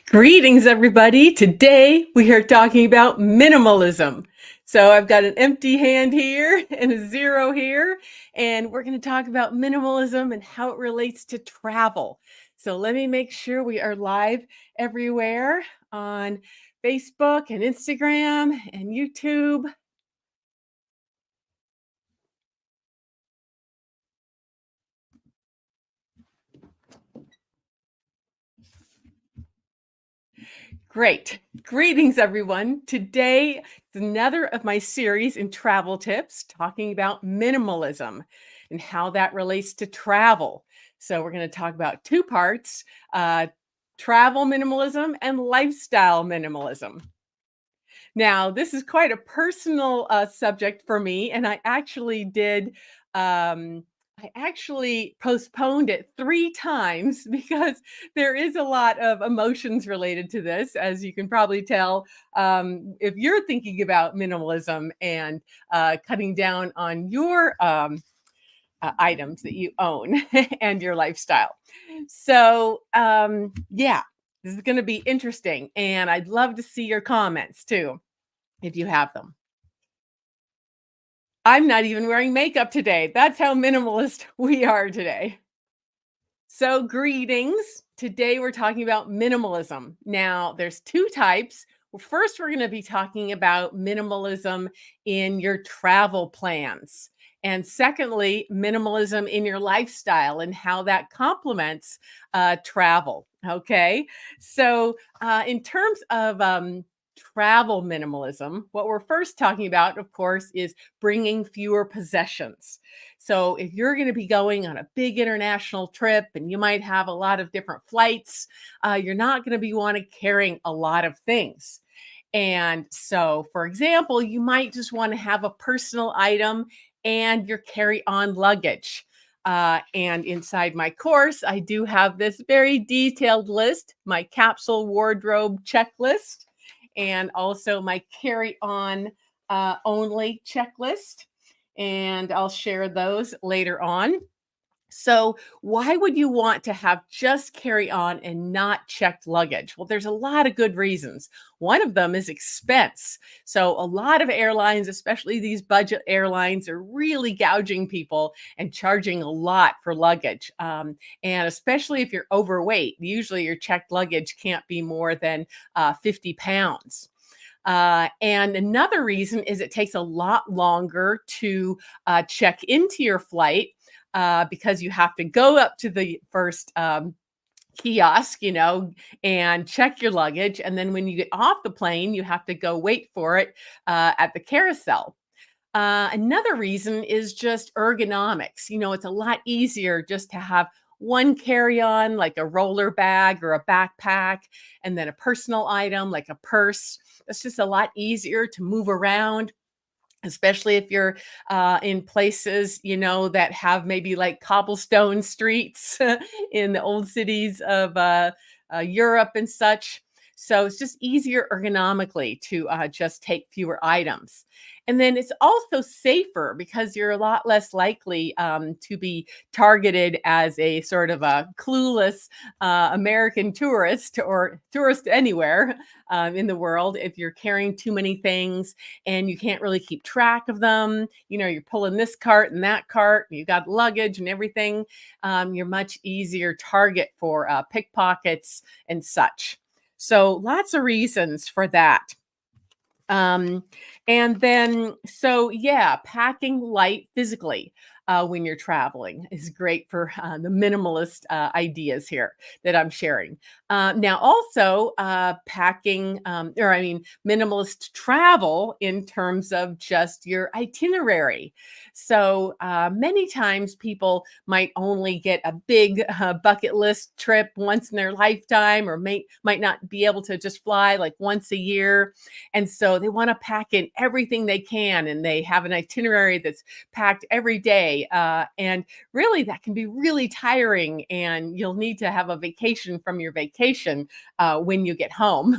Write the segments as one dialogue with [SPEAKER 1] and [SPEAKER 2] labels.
[SPEAKER 1] Greetings, everybody. Today we are talking about minimalism. So I've got an empty hand here and a zero here, and we're going to talk about minimalism and how it relates to travel. So let me make sure we are live everywhere on Facebook and Instagram and YouTube. Great. Greetings, everyone. Today is another of my series in travel tips talking about minimalism and how that relates to travel. So, we're going to talk about two parts travel minimalism and lifestyle minimalism. Now, this is quite a personal subject for me, and Um, I actually postponed it 3 times because there is a lot of emotions related to this, as you can probably tell. If you're thinking about minimalism and cutting down on your items that you own and your lifestyle. Yeah, this is going to be interesting, and I'd love to see your comments too if you have them. I'm not even wearing makeup today. That's how minimalist we are today. So, greetings. Today we're talking about minimalism. Now, there's two types. Well, first, we're going to be talking about minimalism in your travel plans. And secondly, minimalism in your lifestyle and how that complements travel. Okay. In terms of travel minimalism, what we're first talking about, of course, is bringing fewer possessions. So if you're going to be going on a big international trip and you might have a lot of different flights, you're not going to be wanting carrying a lot of things. And so, for example, you might just want to have a personal item and your carry-on luggage. And inside my course, I do have this very detailed list, my capsule wardrobe checklist, and also my carry-on only checklist, and I'll share those later on. So, why would you want to have just carry on and not checked luggage? Well, there's a lot of good reasons. One of them is expense. So, a lot of airlines, especially these budget airlines, are really gouging people and charging a lot for luggage. And especially if you're overweight, usually your checked luggage can't be more than 50 pounds. And another reason is it takes a lot longer to check into your flight because you have to go up to the first kiosk, and check your luggage. And then when you get off the plane, you have to go wait for it at the carousel. Another reason is just ergonomics. It's a lot easier just to have one carry on, like a roller bag or a backpack, and then a personal item like a purse. It's just a lot easier to move around, especially if you're in places that have maybe like cobblestone streets in the old cities of Europe and such. So it's just easier ergonomically to just take fewer items. And then it's also safer because you're a lot less likely to be targeted as a sort of a clueless American tourist or tourist anywhere in the world if you're carrying too many things and you can't really keep track of them. You're pulling this cart and that cart, and you got luggage and everything. You're much easier target for pickpockets and such. So lots of reasons for that. Um, and then, so yeah, packing light physically when you're traveling is great for the minimalist ideas here that I'm sharing. Now, also packing, or I mean, minimalist travel in terms of just your itinerary. So many times people might only get a big bucket list trip once in their lifetime, or might not be able to just fly like once a year, and so they want to pack in everything they can, and they have an itinerary that's packed every day. And really, that can be really tiring, and you'll need to have a vacation from your vacation when you get home.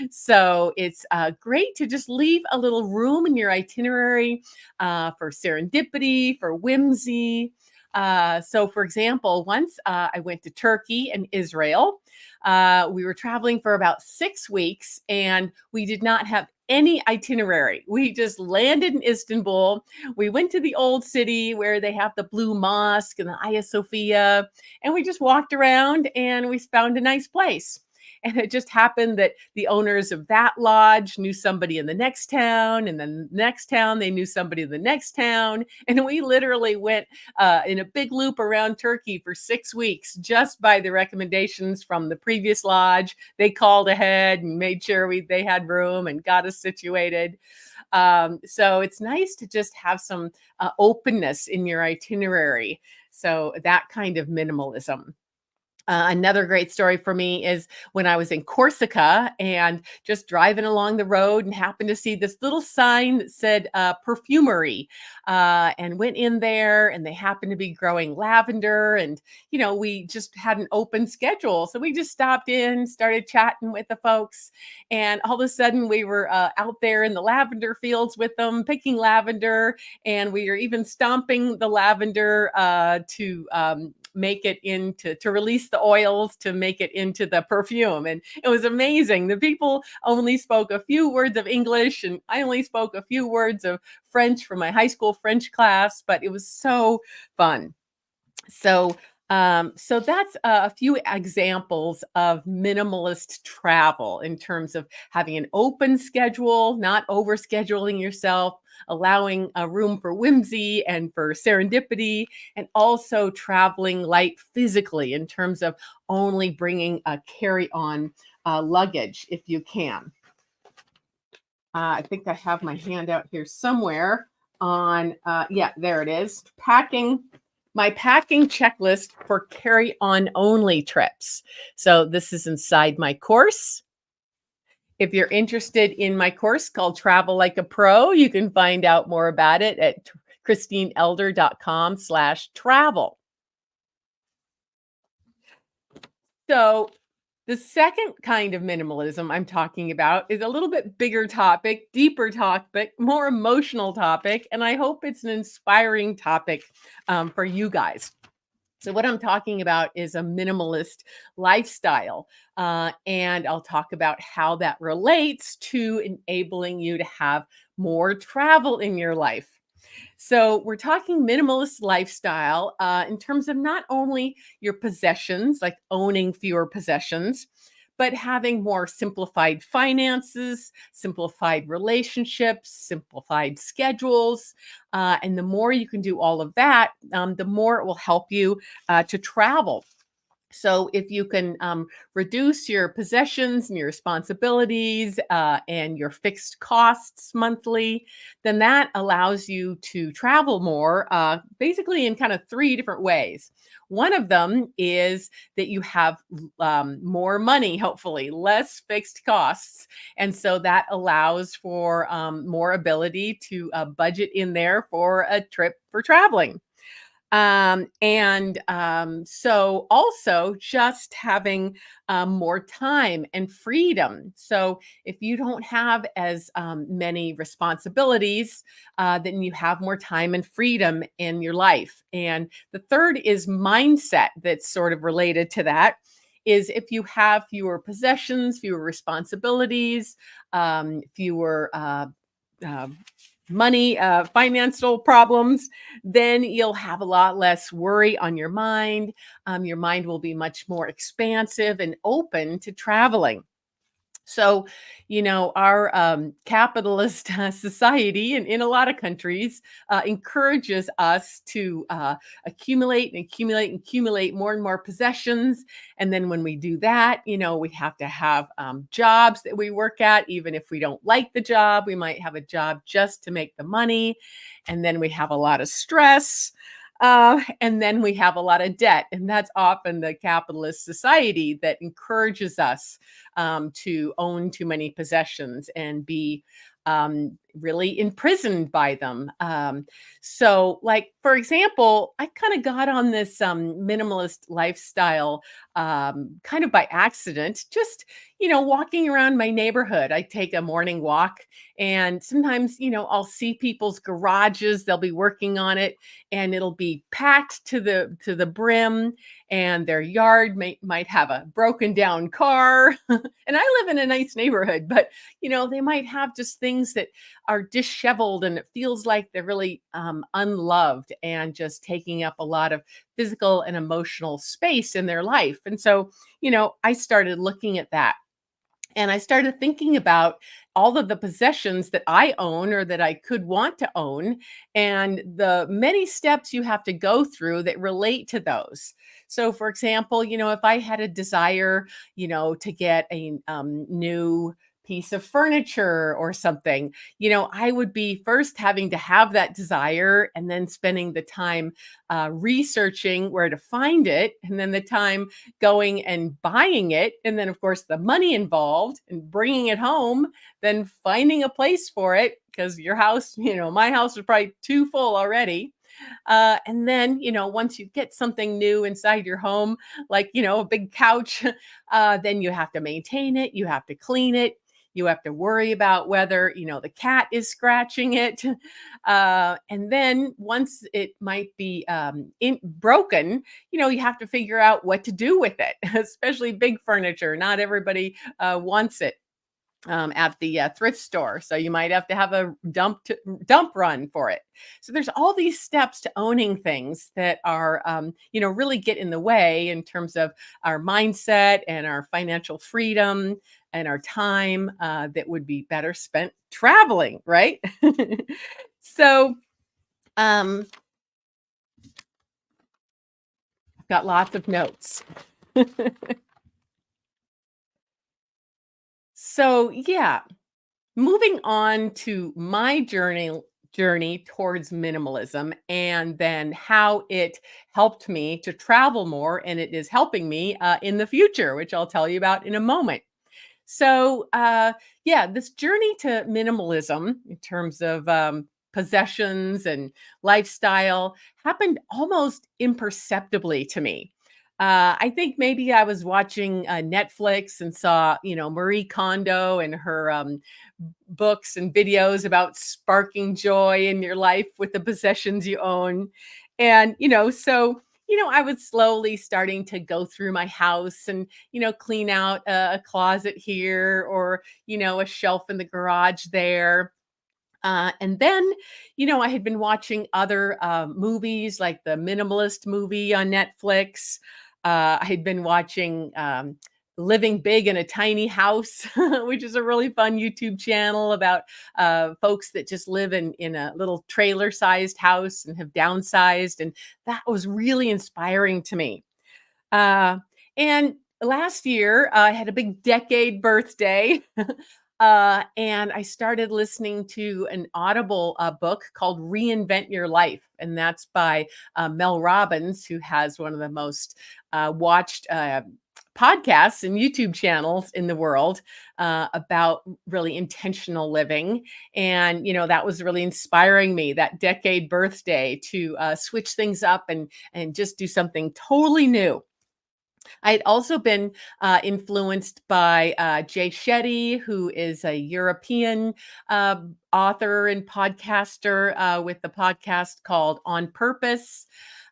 [SPEAKER 1] So it's great to just leave a little room in your itinerary for serendipity, for whimsy. So, for example, once I went to Turkey and Israel. We were traveling for about 6 weeks and we did not have any itinerary. We just landed in Istanbul. We went to the old city where they have the Blue Mosque and the Hagia Sophia, and we just walked around and we found a nice place. And it just happened that the owners of that lodge knew somebody in the next town, and then the next town, they knew somebody in the next town. And we literally went in a big loop around Turkey for 6 weeks just by the recommendations from the previous lodge. They called ahead and made sure they had room and got us situated. So it's nice to just have some openness in your itinerary. So that kind of minimalism. Another great story for me is when I was in Corsica and just driving along the road and happened to see this little sign that said perfumery, and went in there and they happened to be growing lavender. And, we just had an open schedule. So we just stopped in, started chatting with the folks. And all of a sudden we were out there in the lavender fields with them, picking lavender. And we were even stomping the lavender to make it into to release the oils to make it into the perfume. And it was amazing. The people only spoke a few words of English and I only spoke a few words of French from my high school French class, but it was so fun. So that's a few examples of minimalist travel in terms of having an open schedule, not overscheduling yourself, allowing a room for whimsy and for serendipity, and also traveling light physically in terms of only bringing a carry-on luggage if you can. I think I have my handout here somewhere on, yeah, there it is. My packing checklist for carry-on only trips. So this is inside my course. If you're interested in my course called Travel Like a Pro, you can find out more about it at christineelder.com/travel. So the second kind of minimalism I'm talking about is a little bit bigger topic, deeper topic, more emotional topic, and I hope it's an inspiring topic for you guys. So, what I'm talking about is a minimalist lifestyle. And I'll talk about how that relates to enabling you to have more travel in your life. So, we're talking minimalist lifestyle in terms of not only your possessions, like owning fewer possessions, but having more simplified finances, simplified relationships, simplified schedules. And the more you can do all of that, the more it will help you to travel. So, if you can reduce your possessions and your responsibilities and your fixed costs monthly, then that allows you to travel more, basically in kind of three different ways. One of them is that you have more money, hopefully, less fixed costs. And so that allows for more ability to budget in there for a trip for traveling. So also just having more time and freedom. So if you don't have as many responsibilities, then you have more time and freedom in your life. And the third is mindset that's sort of related to that. Is if you have fewer possessions, fewer responsibilities, fewer uh, money, financial problems, then you'll have a lot less worry on your mind. Your mind will be much more expansive and open to traveling. So, our capitalist society in a lot of countries encourages us to accumulate and accumulate and accumulate more and more possessions. And then when we do that, we have to have jobs that we work at. Even if we don't like the job, we might have a job just to make the money. And then we have a lot of stress. And then we have a lot of debt. And that's often the capitalist society that encourages us to own too many possessions and be really imprisoned by them. So, like for example, I kind of got on this minimalist lifestyle kind of by accident. Just walking around my neighborhood, I take a morning walk, and sometimes I'll see people's garages. They'll be working on it, and it'll be packed to the brim, and their yard might have a broken down car. And I live in a nice neighborhood, but they might have just things that are disheveled, and it feels like they're really unloved and just taking up a lot of physical and emotional space in their life. And so, I started looking at that, and I started thinking about all of the possessions that I own or that I could want to own, and the many steps you have to go through that relate to those. So, for example, if I had a desire, to get a new piece of furniture or something, I would be first having to have that desire, and then spending the time researching where to find it, and then the time going and buying it, and then of course the money involved and bringing it home, then finding a place for it because your house, my house was probably too full already. And then, once you get something new inside your home, like, a big couch, then you have to maintain it, you have to clean it, you have to worry about whether, the cat is scratching it. And then once it might be broken, you have to figure out what to do with it, especially big furniture. Not everybody wants it at the thrift store. So you might have to have a dump run for it. So there's all these steps to owning things that are, really get in the way in terms of our mindset and our financial freedom and our time that would be better spent traveling, right? So I've got lots of notes. So yeah, moving on to my journey towards minimalism, and then how it helped me to travel more, and it is helping me in the future, which I'll tell you about in a moment. So, yeah, this journey to minimalism in terms of possessions and lifestyle happened almost imperceptibly to me. I think maybe I was watching Netflix and saw, Marie Kondo and her books and videos about sparking joy in your life with the possessions you own. And, I was slowly starting to go through my house and, clean out a closet here, or, a shelf in the garage there. And then, I had been watching other movies like the Minimalist movie on Netflix. I had been watching Living Big in a Tiny House, which is a really fun YouTube channel about folks that just live in a little trailer sized house and have downsized. And that was really inspiring to me. Uh, and last year, I had a big decade birthday. And I started listening to an Audible book called Reinvent Your Life. And that's by Mel Robbins, who has one of the most watched podcasts and YouTube channels in the world about really intentional living. And, that was really inspiring me that decade birthday to switch things up and just do something totally new. I had also been influenced by Jay Shetty, who is a European author and podcaster with the podcast called On Purpose.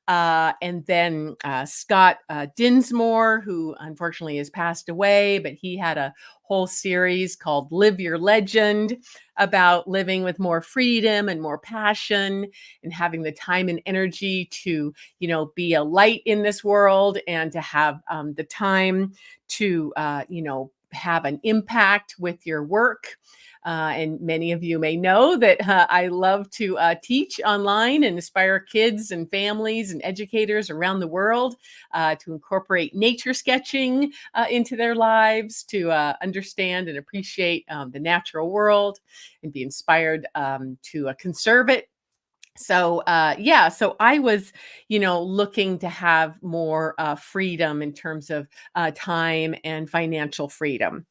[SPEAKER 1] And then Scott Dinsmore, who unfortunately has passed away, but he had a whole series called Live Your Legend about living with more freedom and more passion and having the time and energy to, be a light in this world, and to have the time to, have an impact with your work. And many of you may know that I love to teach online and inspire kids and families and educators around the world to incorporate nature sketching into their lives, to understand and appreciate the natural world and be inspired to conserve it. So yeah, so I was, looking to have more freedom in terms of time and financial freedom.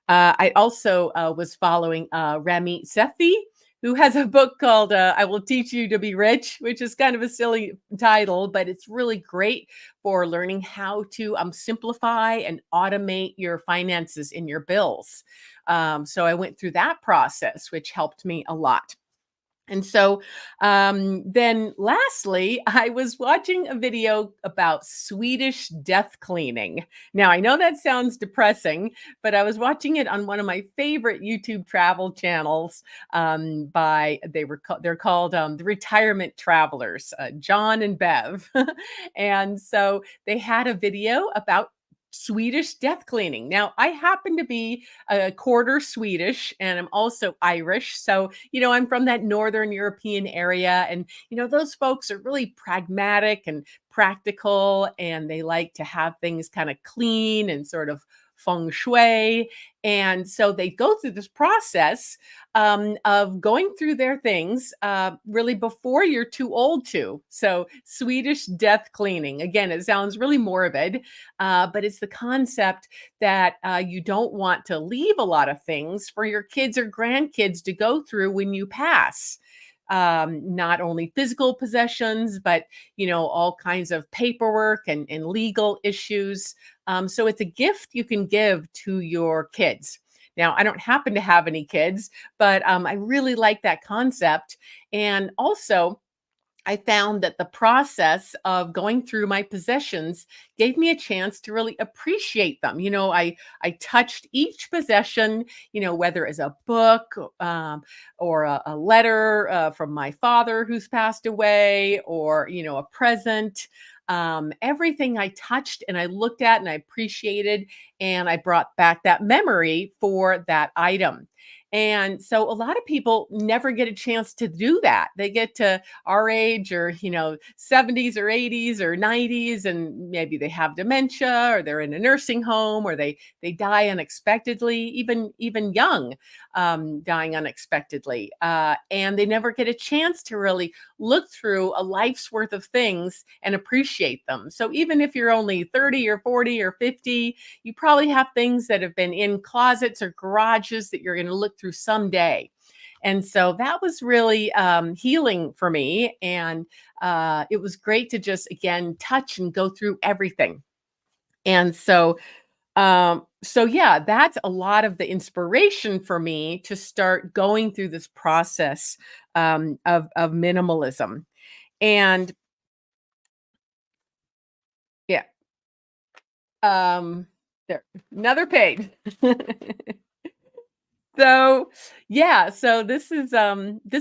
[SPEAKER 1] I also was following Rami Sethi, who has a book called I Will Teach You to Be Rich, which is kind of a silly title, but it's really great for learning how to simplify and automate your finances in your bills. So I went through that process, which helped me a lot. And so, then lastly, I was watching a video about Swedish death cleaning. Now, I know that sounds depressing, but I was watching it on one of my favorite YouTube travel channels. They're called the Retirement Travelers, John and Bev, and so they had a video about Swedish death cleaning. Now, I happen to be a quarter Swedish and I'm also Irish. So, I'm from that Northern European area. And, those folks are really pragmatic and practical and they like to have things kind of clean and sort of feng shui. And so they go through this process of going through their things really before you're too old to. So, Swedish death cleaning. Again, it sounds really morbid, but it's the concept that you don't want to leave a lot of things for your kids or grandkids to go through when you pass. Not only physical possessions, but all kinds of paperwork and legal issues. So it's a gift you can give to your kids. Now, I don't happen to have any kids, but I really like that concept. And also, I found that the process of going through my possessions gave me a chance to really appreciate them. I touched each possession, whether it's a book or a letter from my father who's passed away, or a present. Everything I touched and I looked at and I appreciated, and I brought back that memory for that item. And so a lot of people never get a chance to do that. They get to our age or 70s or 80s or 90s, and maybe they have dementia or they're in a nursing home or they die unexpectedly, even young, dying unexpectedly, and they never get a chance to really look through a life's worth of things and appreciate them. So even if you're only 30 or 40 or 50, you probably have things that have been in closets or garages that you're going to look through someday. And so that was really healing for me. And it was great to just, again, touch and go through everything. And so yeah, that's a lot of the inspiration for me to start going through this process of minimalism. And yeah, there, another page. So, yeah, so this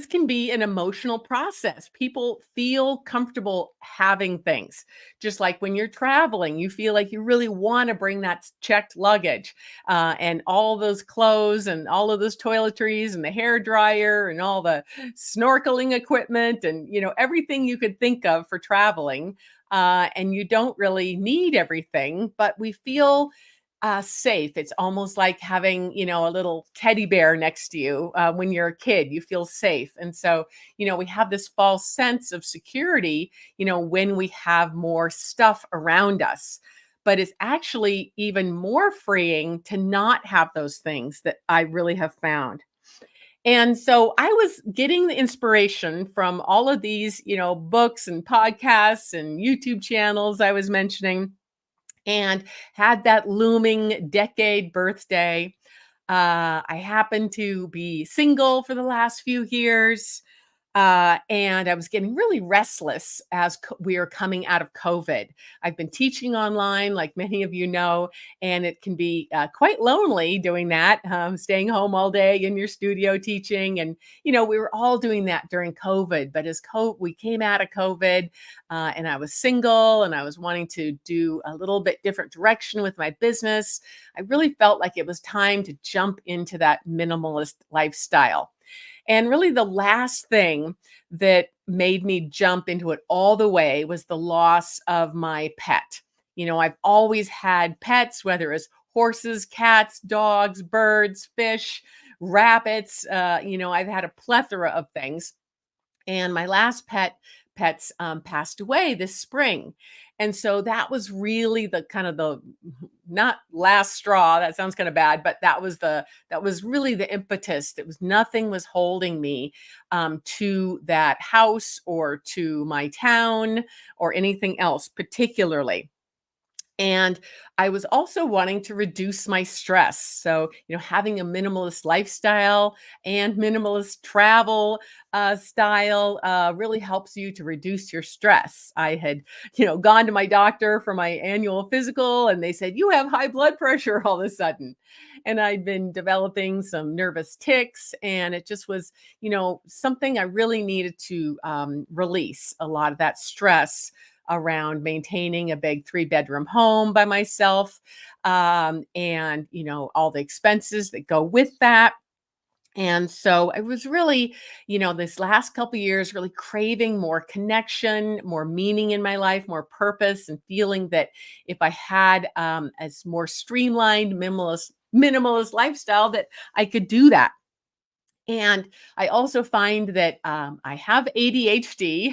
[SPEAKER 1] can be an emotional process. People feel comfortable having things. Just like when you're traveling, you feel like you really want to bring that checked luggage, and all those clothes and all of those toiletries and the hair dryer and all the snorkeling equipment and everything you could think of for traveling. And you don't really need everything, but we feel safe. It's almost like having, a little teddy bear next to you when you're a kid. You feel safe. And so, we have this false sense of security, when we have more stuff around us. But it's actually even more freeing to not have those things that I really have found. And so I was getting the inspiration from all of these, books and podcasts and YouTube channels I was mentioning, and had that looming decade birthday. I happened to be single for the last few years. And I was getting really restless as we are coming out of COVID. I've been teaching online, like many of you know, and it can be quite lonely doing that, staying home all day in your studio teaching. And, we were all doing that during COVID. But as we came out of COVID, and I was single and I was wanting to do a little bit different direction with my business, I really felt like it was time to jump into that minimalist lifestyle. And really, the last thing that made me jump into it all the way was the loss of my pet. I've always had pets, whether it's horses, cats, dogs, birds, fish, rabbits. I've had a plethora of things. And my last pets passed away this spring. And so that was really the kind of the not last straw. That sounds kind of bad, but that was really the impetus. That was nothing was holding me to that house or to my town or anything else particularly. And I was also wanting to reduce my stress. So, having a minimalist lifestyle and minimalist travel style really helps you to reduce your stress. I had, gone to my doctor for my annual physical, and they said, "You have high blood pressure all of a sudden." And I'd been developing some nervous tics, and it just was, something I really needed to release a lot of that stress around maintaining a big three-bedroom home by myself, and all the expenses that go with that. And so I was really, this last couple years really craving more connection, more meaning in my life, more purpose, and feeling that if I had more streamlined minimalist lifestyle, that I could do that. And I also find that I have ADHD.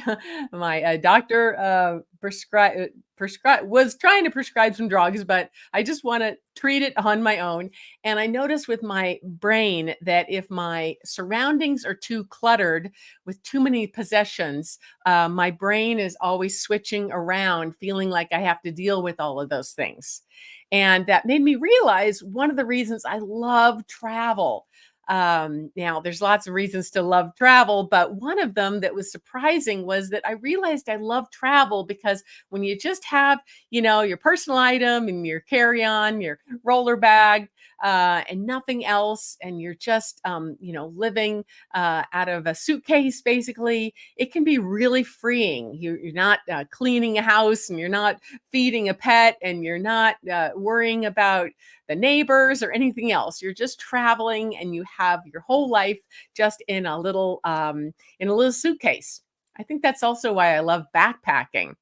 [SPEAKER 1] My doctor was trying to prescribe some drugs, but I just want to treat it on my own. And I noticed with my brain that if my surroundings are too cluttered with too many possessions, my brain is always switching around, feeling like I have to deal with all of those things. And that made me realize one of the reasons I love travel. Now there's lots of reasons to love travel, but one of them that was surprising was that I realized I love travel because when you just have, your personal item and your carry-on, your roller bag, and nothing else, and you're just, living out of a suitcase, basically, it can be really freeing. You're not cleaning a house, and you're not feeding a pet, and you're not worrying about the neighbors or anything else. You're just traveling, and you have your whole life just in a little suitcase. I think that's also why I love backpacking.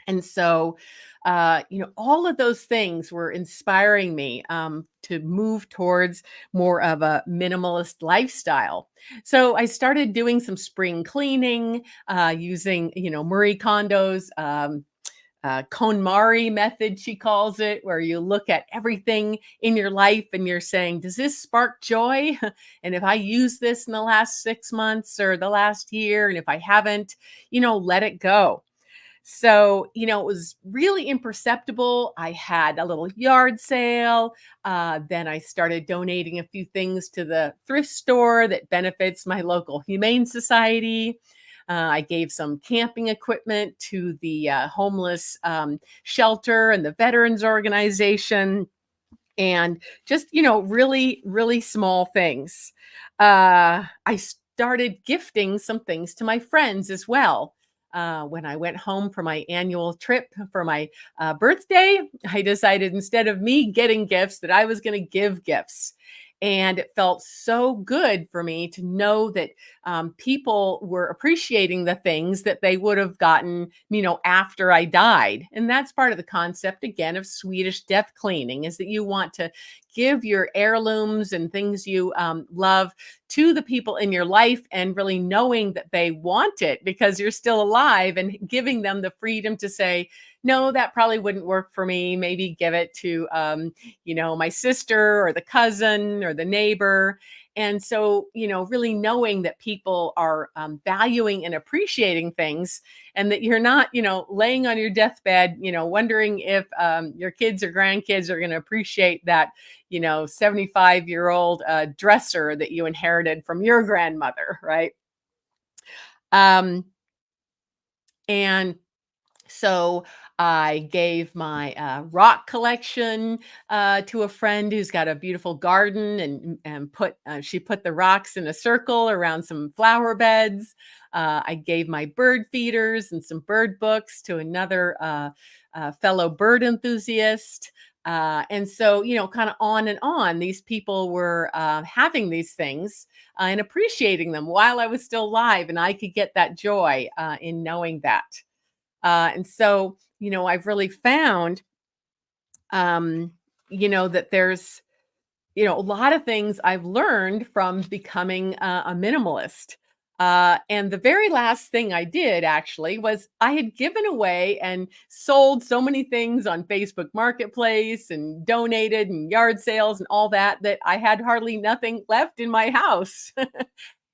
[SPEAKER 1] And so, all of those things were inspiring me to move towards more of a minimalist lifestyle. So I started doing some spring cleaning, using, Marie Kondo's KonMari method, she calls it, where you look at everything in your life and you're saying, does this spark joy? And if I use this in the last 6 months or the last year, and if I haven't, let it go. So, it was really imperceptible. I had a little yard sale. Then I started donating a few things to the thrift store that benefits my local humane society. I gave some camping equipment to the homeless shelter and the veterans organization, and just, really, really small things. I started gifting some things to my friends as well. When I went home for my annual trip for my birthday, I decided instead of me getting gifts that I was going to give gifts. And it felt so good for me to know that people were appreciating the things that they would have gotten, after I died. And that's part of the concept, again, of Swedish death cleaning, is that you want to give your heirlooms and things you love to the people in your life, and really knowing that they want it because you're still alive, and giving them the freedom to say, no, that probably wouldn't work for me. Maybe give it to, my sister or the cousin or the neighbor. And so, really knowing that people are valuing and appreciating things, and that you're not, laying on your deathbed, wondering if your kids or grandkids are going to appreciate that, 75-year-old dresser that you inherited from your grandmother, right? Um, and So I gave my rock collection to a friend who's got a beautiful garden, and she put the rocks in a circle around some flower beds. I gave my bird feeders and some bird books to another fellow bird enthusiast. And so, kind of on and on, these people were having these things and appreciating them while I was still alive, and I could get that joy in knowing that. And so, I've really found, um, that there's, a lot of things I've learned from becoming a minimalist. And the very last thing I did actually was I had given away and sold so many things on Facebook Marketplace and donated and yard sales and all that that I had hardly nothing left in my house.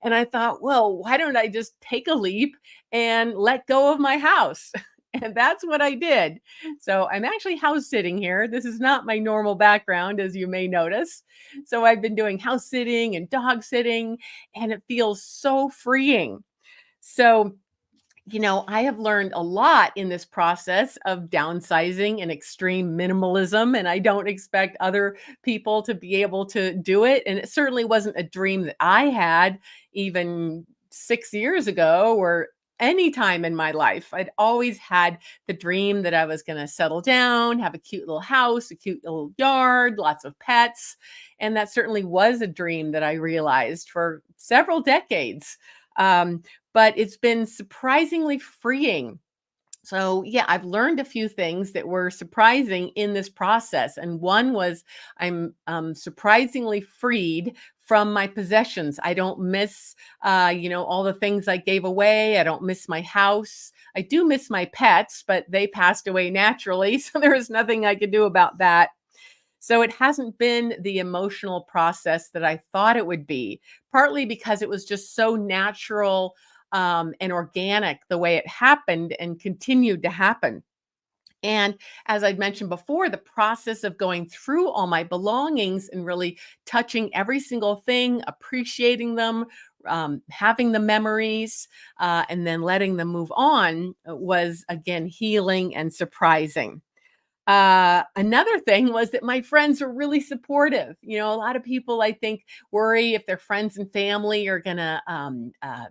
[SPEAKER 1] And I thought, well, why don't I just take a leap and let go of my house? And that's what I did. So I'm actually house sitting here. This is not my normal background, as you may notice. So I've been doing house sitting and dog sitting, and it feels so freeing. So, I have learned a lot in this process of downsizing and extreme minimalism, and I don't expect other people to be able to do it. And it certainly wasn't a dream that I had even 6 years ago or any time in my life. I'd always had the dream that I was going to settle down, have a cute little house, a cute little yard, lots of pets. And that certainly was a dream that I realized for several decades. Um, but it's been surprisingly freeing. So, yeah, I've learned a few things that were surprising in this process. And one was I'm surprisingly freed from my possessions. I don't miss, all the things I gave away. I don't miss my house. I do miss my pets, but they passed away naturally. So there was nothing I could do about that. So it hasn't been the emotional process that I thought it would be, partly because it was just so natural and organic the way it happened and continued to happen. And as I'd mentioned before, the process of going through all my belongings and really touching every single thing, appreciating them, having the memories, and then letting them move on was again healing and surprising. Another thing was that my friends were really supportive. A lot of people, I think, worry if their friends and family are going to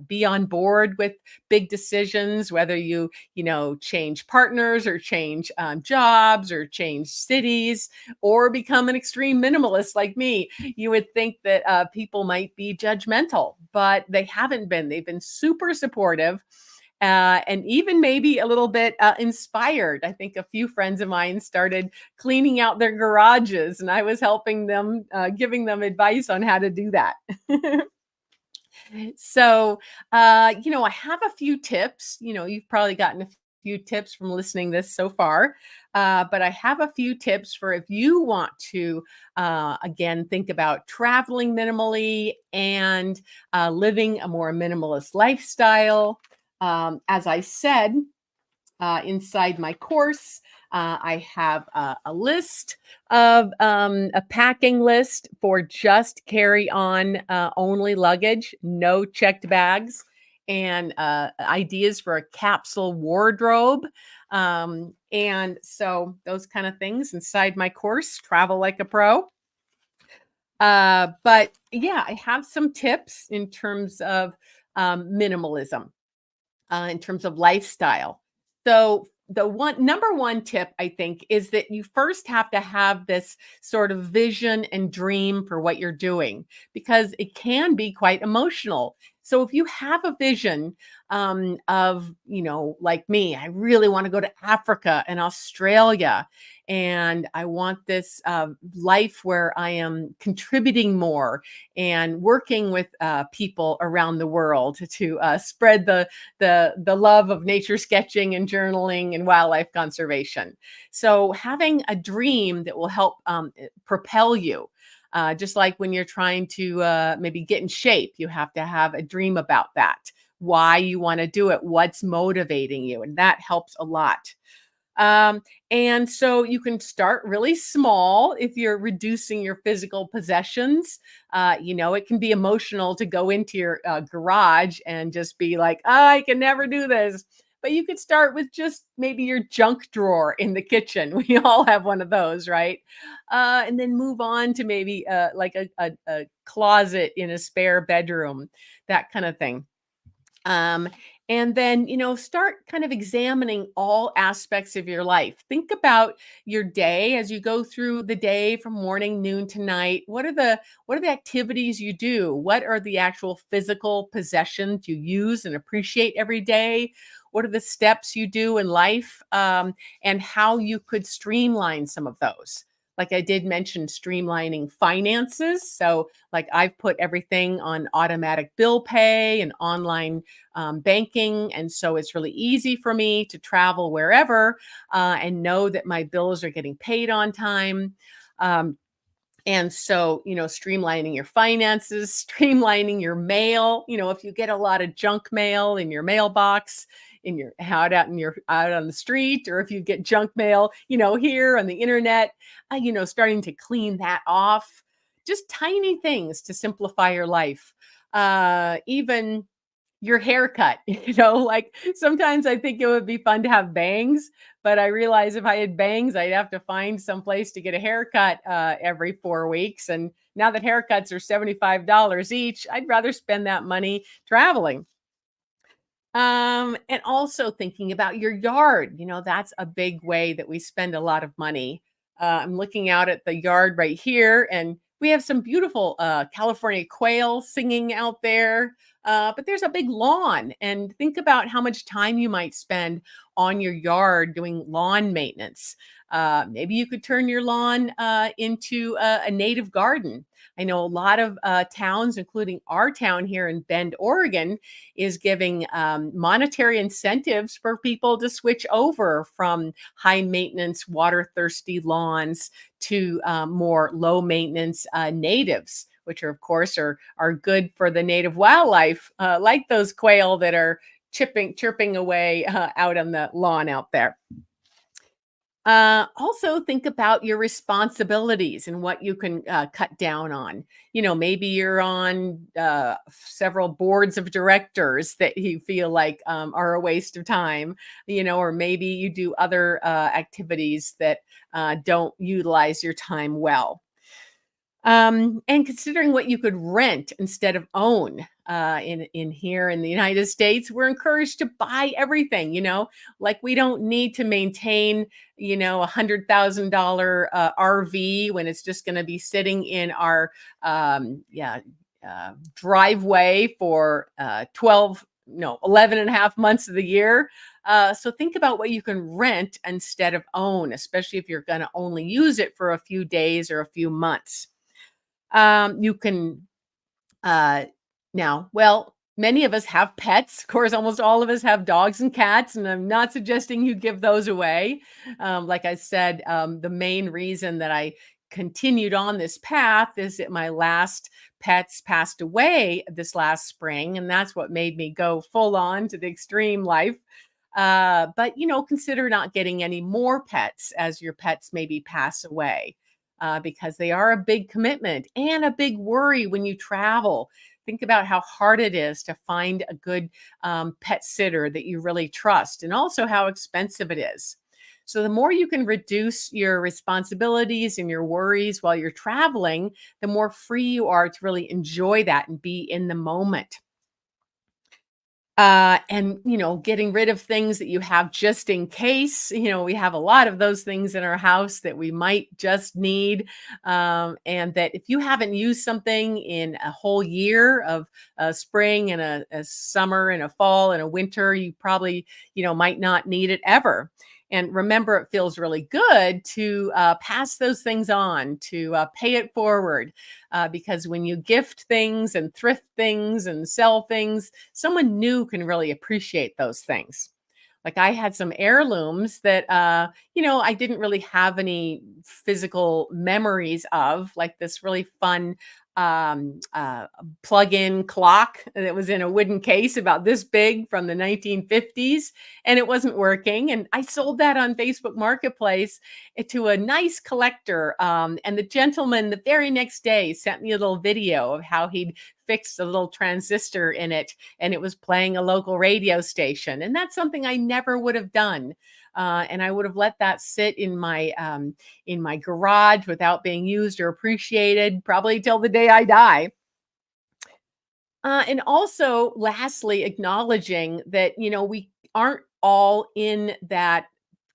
[SPEAKER 1] be on board with big decisions, whether change partners or change jobs or change cities or become an extreme minimalist like me. You would think that people might be judgmental, but they haven't been. They've been super supportive and even maybe a little bit inspired. I think a few friends of mine started cleaning out their garages, and I was helping them, giving them advice on how to do that. So, I have a few tips. You've probably gotten a few tips from listening this so far, but I have a few tips for if you want to, again, think about traveling minimally and living a more minimalist lifestyle. As I said, inside my course, I have a list of a packing list for just carry on only luggage, no checked bags, and ideas for a capsule wardrobe. And so those kind of things inside my course, Travel Like a Pro. But yeah, I have some tips in terms of minimalism in terms of lifestyle. So the one number one tip I think is that you first have to have this sort of vision and dream for what you're doing because it can be quite emotional. So if you have a vision of, like me, I really want to go to Africa and Australia, and I want this life where I am contributing more and working with people around the world to spread the love of nature sketching and journaling and wildlife conservation. So having a dream that will help propel you. Just like when you're trying to maybe get in shape, you have to have a dream about that, why you want to do it, what's motivating you, and that helps a lot. Um, and so you can start really small if you're reducing your physical possessions. It can be emotional to go into your garage and just be like, "Oh, I can never do this." But you could start with just maybe your junk drawer in the kitchen. We all have one of those, right? And then move on to maybe like a closet in a spare bedroom, that kind of thing. Um, and then, start kind of examining all aspects of your life. Think about your day as you go through the day from morning, noon to night. What are the activities you do? What are the actual physical possessions you use and appreciate every day? What are the steps you do in life? And how you could streamline some of those. Like I did mention streamlining finances. So, like I've put everything on automatic bill pay and online banking. And so it's really easy for me to travel wherever and know that my bills are getting paid on time. And so, streamlining your finances, streamlining your mail. If you get a lot of junk mail in your mailbox, in your out in your out on the street, or if you get junk mail, here on the internet, starting to clean that off. Just tiny things to simplify your life. Even your haircut, like sometimes I think it would be fun to have bangs, but I realize if I had bangs, I'd have to find some place to get a haircut every 4 weeks. And now that haircuts are $75 each, I'd rather spend that money traveling. And also thinking about your yard, that's a big way that we spend a lot of money. I'm looking out at the yard right here, and we have some beautiful California quail singing out there. But there's a big lawn, and think about how much time you might spend on your yard doing lawn maintenance. Maybe you could turn your lawn into a native garden. I know a lot of towns, including our town here in Bend, Oregon, is giving monetary incentives for people to switch over from high maintenance, water thirsty lawns to more low maintenance natives, which are, of course, are good for the native wildlife, like those quail that are chirping away out on the lawn out there. Also think about your responsibilities and what you can cut down on. Maybe you're on several boards of directors that you feel like are a waste of time, or maybe you do other activities that don't utilize your time well. And considering what you could rent instead of own. In here in the United States, we're encouraged to buy everything. Like we don't need to maintain, $100,000 RV when it's just going to be sitting in our yeah driveway for 12, no, 11 and a half months of the year. So think about what you can rent instead of own, especially if you're going to only use it for a few days or a few months. You can well, many of us have pets. Of course, almost all of us have dogs and cats, and I'm not suggesting you give those away. Like I said, the main reason that I continued on this path is that my last pets passed away this last spring, and that's what made me go full on to the extreme life. But consider not getting any more pets as your pets maybe pass away, because they are a big commitment and a big worry when you travel. Think about how hard it is to find a good pet sitter that you really trust, and also how expensive it is. So, the more you can reduce your responsibilities and your worries while you're traveling, the more free you are to really enjoy that and be in the moment. And getting rid of things that you have just in case. We have a lot of those things in our house that we might just need. And that if you haven't used something in a whole year of spring and a summer and a fall and a winter, you probably, might not need it ever. And remember, it feels really good to pass those things on, to pay it forward, because when you gift things and thrift things and sell things, someone new can really appreciate those things. Like I had some heirlooms that, I didn't really have any physical memories of, like this really fun plug-in clock that was in a wooden case about this big from the 1950s, and it wasn't working. And I sold that on Facebook Marketplace to a nice collector. And the gentleman the very next day sent me a little video of how he'd fixed a little transistor in it, and it was playing a local radio station. And that's something I never would have done. And I would have let that sit in my garage without being used or appreciated, probably till the day I die. And also, lastly, acknowledging that, we aren't all in that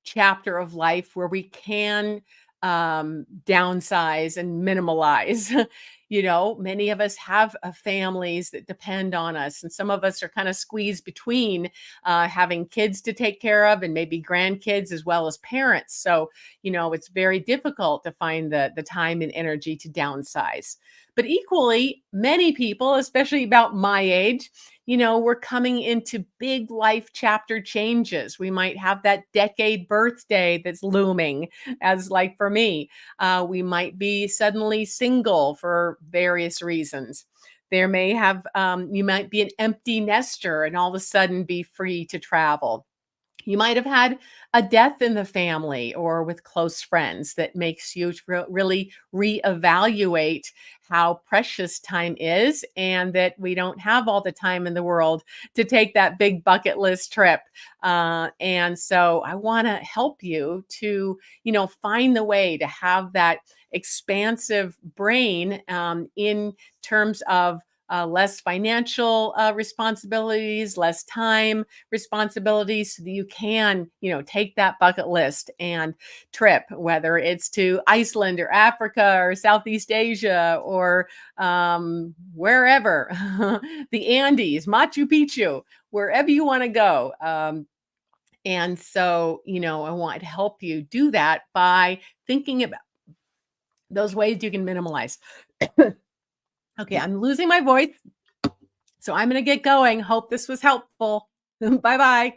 [SPEAKER 1] chapter of life where we can downsize and minimalize. Many of us have families that depend on us, and some of us are kind of squeezed between having kids to take care of and maybe grandkids as well as parents. So, it's very difficult to find the time and energy to downsize. But equally, many people, especially about my age, we're coming into big life chapter changes. We might have that decade birthday that's looming, as like for me. We might be suddenly single for various reasons. You might be an empty nester and all of a sudden be free to travel. You might have had a death in the family or with close friends that makes you really reevaluate how precious time is, and that we don't have all the time in the world to take that big bucket list trip. And so I want to help you to, find the way to have that expansive brain in terms of less financial responsibilities, less time responsibilities, so that you can, take that bucket list and trip, whether it's to Iceland or Africa or Southeast Asia or wherever, the Andes, Machu Picchu, wherever you want to go. And so, I want to help you do that by thinking about those ways you can minimalize. Okay, I'm losing my voice. So I'm going to get going. Hope this was helpful. Bye bye.